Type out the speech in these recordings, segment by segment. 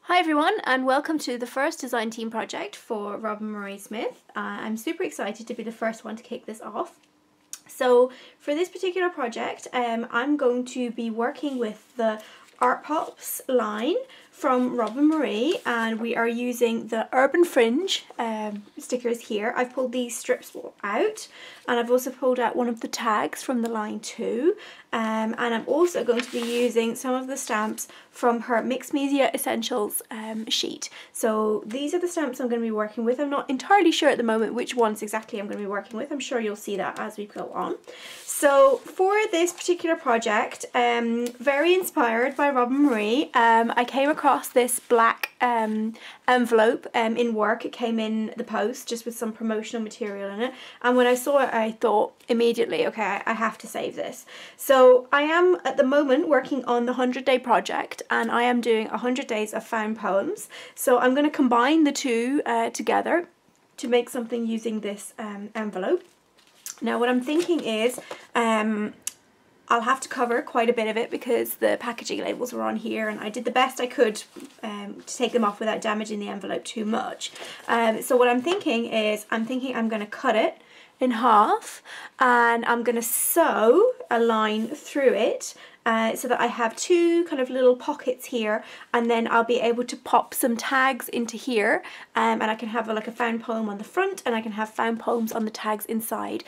Hi everyone, and welcome to the first design team project for Roben Marie Smith. I'm super excited to be the first one to kick this off. So for this particular project, I'm going to be working with the Art Pops line from Roben Marie, and we are using the Urban Fringe stickers here. I've pulled these strips out, and I've also pulled out one of the tags from the line too. And I'm also going to be using some of the stamps from her Mixed Media Essentials sheet. So these are the stamps I'm going to be working with. I'm not entirely sure at the moment which ones exactly I'm going to be working with. I'm sure you'll see that as we go on. So for this particular project, very inspired by Roben Marie, I came across this black envelope in work. It came in the post just with some promotional material in it, and when I saw it I thought immediately, okay, I have to save this. So I am at the moment working on the 100-day project, and I am doing 100 days of found poems. So I'm going to combine the two together to make something using this envelope. Now what I'm thinking is I'll have to cover quite a bit of it because the packaging labels were on here, and I did the best I could to take them off without damaging the envelope too much. So what I'm thinking is I'm going to cut it in half, and I'm going to sew a line through it so that I have two kind of little pockets here, and then I'll be able to pop some tags into here, and I can have like a found poem on the front, and I can have found poems on the tags inside,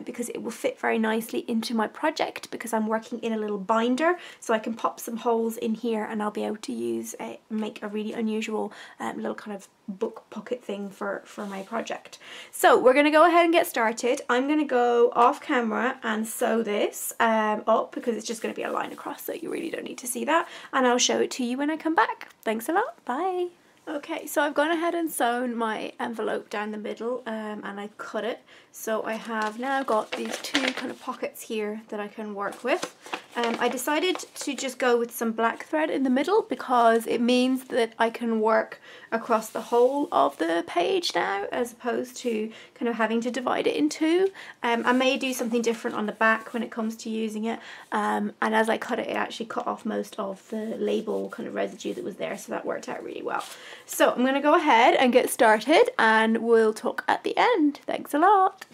because it will fit very nicely into my project because I'm working in a little binder, so I can pop some holes in here, and I'll be able to make a really unusual little kind of book pocket thing for my project. So we're going to go ahead and get started. I'm going to go off camera and sew this up because it's just going to be a line across, so you really don't need to see that, and I'll show it to you when I come back. Thanks a lot, bye. Okay, so I've gone ahead and sewn my envelope down the middle, and I've cut it, so I have now got these two kind of pockets here that I can work with. I decided to just go with some black thread in the middle because it means that I can work across the whole of the page now, as opposed to kind of having to divide it in two. I may do something different on the back when it comes to using it, and as I cut it, it actually cut off most of the label kind of residue that was there, so that worked out really well. So I'm going to go ahead and get started, and we'll talk at the end. Thanks a lot.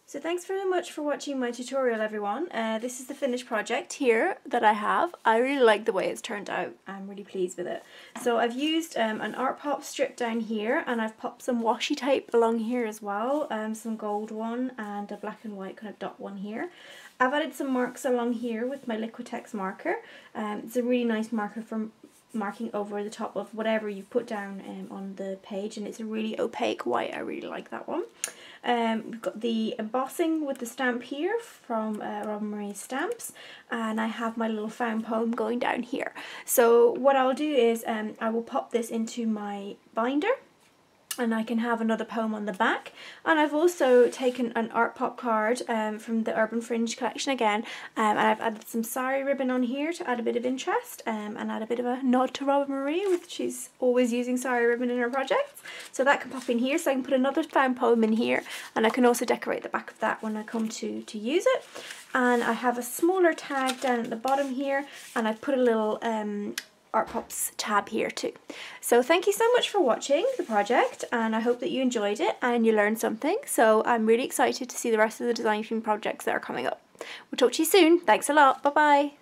So thanks very much for watching my tutorial, everyone. This is the finished project here that I have. I really like the way it's turned out. I'm really pleased with it. So I've used an art pop strip down here, and I've popped some washi tape along here as well, some gold one and a black and white kind of dot one here. I've added some marks along here with my Liquitex marker. It's a really nice marker for marking over the top of whatever you put down on the page, and it's a really opaque white. I really like that one. We've got the embossing with the stamp here from Roben Marie Stamps, and I have my little found poem going down here. So what I'll do is I will pop this into my binder, and I can have another poem on the back. And I've also taken an art pop card from the Urban Fringe collection again, and I've added some sari ribbon on here to add a bit of interest and add a bit of a nod to Roben Marie, with she's always using sari ribbon in her projects. So that can pop in here, so I can put another found poem in here, and I can also decorate the back of that when I come to use it. And I have a smaller tag down at the bottom here, and I've put a little Art Pops tab here too. So thank you so much for watching the project, and I hope that you enjoyed it and you learned something. So I'm really excited to see the rest of the design theme projects that are coming up. We'll talk to you soon. Thanks a lot. Bye bye.